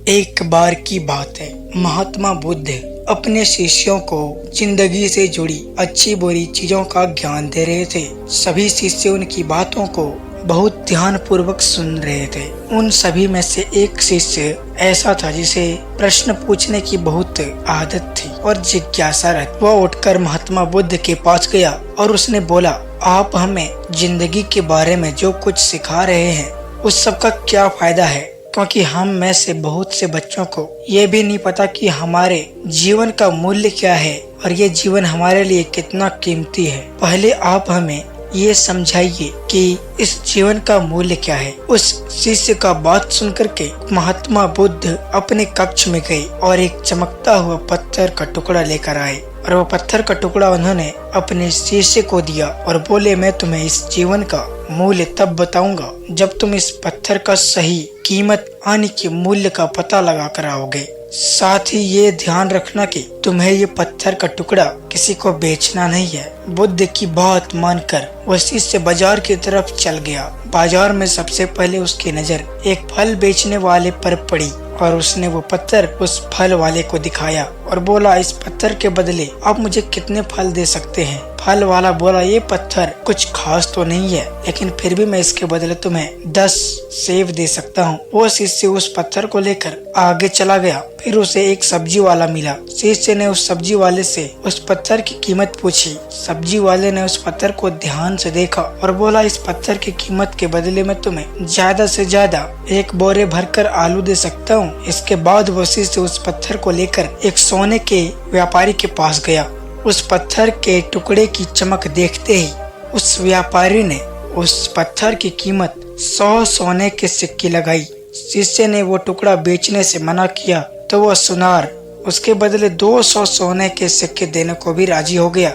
एक बार की बात है, महात्मा बुद्ध अपने शिष्यों को जिंदगी से जुड़ी अच्छी बुरी चीजों का ज्ञान दे रहे थे। सभी शिष्य उनकी बातों को बहुत ध्यान पूर्वक सुन रहे थे। उन सभी में से एक शिष्य ऐसा था जिसे प्रश्न पूछने की बहुत आदत थी और जिज्ञासा रहती। वह उठकर महात्मा बुद्ध के पास गया और उसने बोला, आप हमें जिंदगी के बारे में जो कुछ सिखा रहे हैं उस सब का क्या फायदा है? क्योंकि हम में से बहुत से बच्चों को ये भी नहीं पता कि हमारे जीवन का मूल्य क्या है और ये जीवन हमारे लिए कितना कीमती है। पहले आप हमें ये समझाइए कि इस जीवन का मूल्य क्या है। उस शिष्य का बात सुनकर के महात्मा बुद्ध अपने कक्ष में गए और एक चमकता हुआ पत्थर का टुकड़ा लेकर आए और वो पत्थर का टुकड़ा उन्होंने अपने शिष्य को दिया और बोले, मैं तुम्हें इस जीवन का मूल्य तब बताऊंगा जब तुम इस पत्थर का सही कीमत यानी कि मूल्य का पता लगा कर आओगे। साथ ही ये ध्यान रखना कि तुम्हें ये पत्थर का टुकड़ा किसी को बेचना नहीं है। बुद्ध की बात मानकर वह शिष्य बाजार की तरफ चल गया। बाजार में सबसे पहले उसकी नजर एक फल बेचने वाले पर पड़ी और उसने वो पत्थर उस फल वाले को दिखाया और बोला, इस पत्थर के बदले आप मुझे कितने फल दे सकते हैं? फल वाला बोला, ये पत्थर कुछ खास तो नहीं है, लेकिन फिर भी मैं इसके बदले तुम्हें 10 सेब दे सकता हूँ। वो शिष्य उस पत्थर को लेकर आगे चला गया। फिर उसे एक सब्जी वाला मिला। शिष्य ने उस सब्जी वाले से उस पत्थर की कीमत पूछी। सब्जी वाले ने उस पत्थर को ध्यान से देखा और बोला, इस पत्थर की कीमत के बदले में तुम्हें ज्यादा से ज्यादा 1 बोरे भरकर आलू दे सकता हूँ। इसके बाद वो शिष्य उस पत्थर को लेकर एक सोने के व्यापारी के पास गया। उस पत्थर के टुकड़े की चमक देखते ही उस व्यापारी ने उस पत्थर की कीमत 100 सोने के सिक्के लगाई। शिष्य ने वो टुकड़ा बेचने से मना किया तो वह सुनार उसके बदले 200 सोने के सिक्के देने को भी राजी हो गया,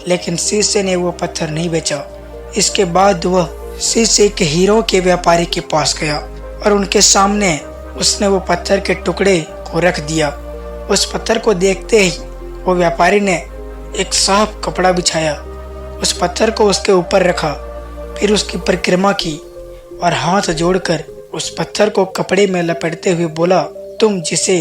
लेकिन शिष्य ने वो पत्थर नहीं बेचा। इसके बाद वह शिष्य एक हीरो के व्यापारी के पास गया और उनके सामने उसने वो पत्थर के टुकड़े को रख दिया। उस पत्थर को देखते ही वो व्यापारी ने एक साफ कपड़ा बिछाया, उस पत्थर को उसके ऊपर रखा, फिर उसकी परिक्रमा की और हाथ जोड़कर उस पत्थर को कपड़े में लपेटते हुए बोला, तुम जिसे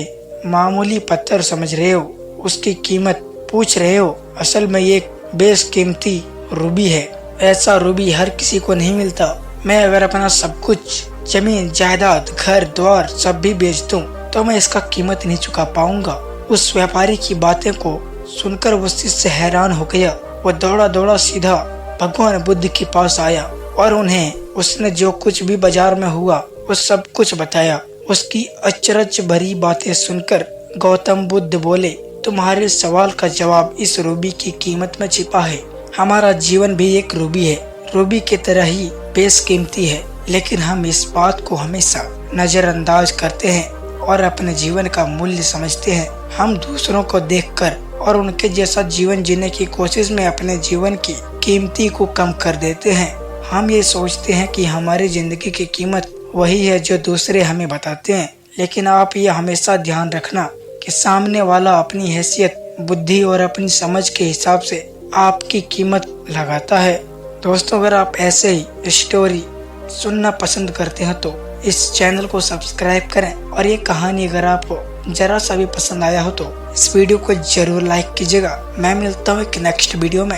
मामूली पत्थर समझ रहे हो उसकी कीमत पूछ रहे हो, असल में ये बेशकीमती रूबी है। ऐसा रूबी हर किसी को नहीं मिलता। मैं अगर अपना सब कुछ जमीन जायदाद घर द्वार सब भी बेच दूं तो मैं इसका कीमत नहीं चुका पाऊंगा। उस व्यापारी की बातें को सुनकर वो शिष्य हैरान हो गया। वो दौड़ा दौड़ा सीधा भगवान बुद्ध के पास आया और उन्हें उसने जो कुछ भी बाजार में हुआ वो सब कुछ बताया। उसकी अचरज भरी बातें सुनकर गौतम बुद्ध बोले, तुम्हारे सवाल का जवाब इस रूबी की कीमत में छिपा है। हमारा जीवन भी एक रूबी है, रूबी की तरह ही बेशकीमती है, लेकिन हम इस बात को हमेशा नजरअंदाज करते हैं और अपने जीवन का मूल्य समझते हैं। हम दूसरों को देखकर और उनके जैसा जीवन जीने की कोशिश में अपने जीवन की कीमती को कम कर देते हैं। हम ये सोचते हैं कि हमारी जिंदगी की कीमत वही है जो दूसरे हमें बताते हैं, लेकिन आप ये हमेशा ध्यान रखना कि सामने वाला अपनी हैसियत, बुद्धि और अपनी समझ के हिसाब से आपकी कीमत लगाता है। दोस्तों, अगर आप ऐसे ही स्टोरी सुनना पसंद करते हैं तो इस चैनल को सब्सक्राइब करें और ये कहानी अगर आपको जरा सा भी पसंद आया हो तो इस वीडियो को जरूर लाइक कीजिएगा। मैं मिलता हूँ एक नेक्स्ट वीडियो में।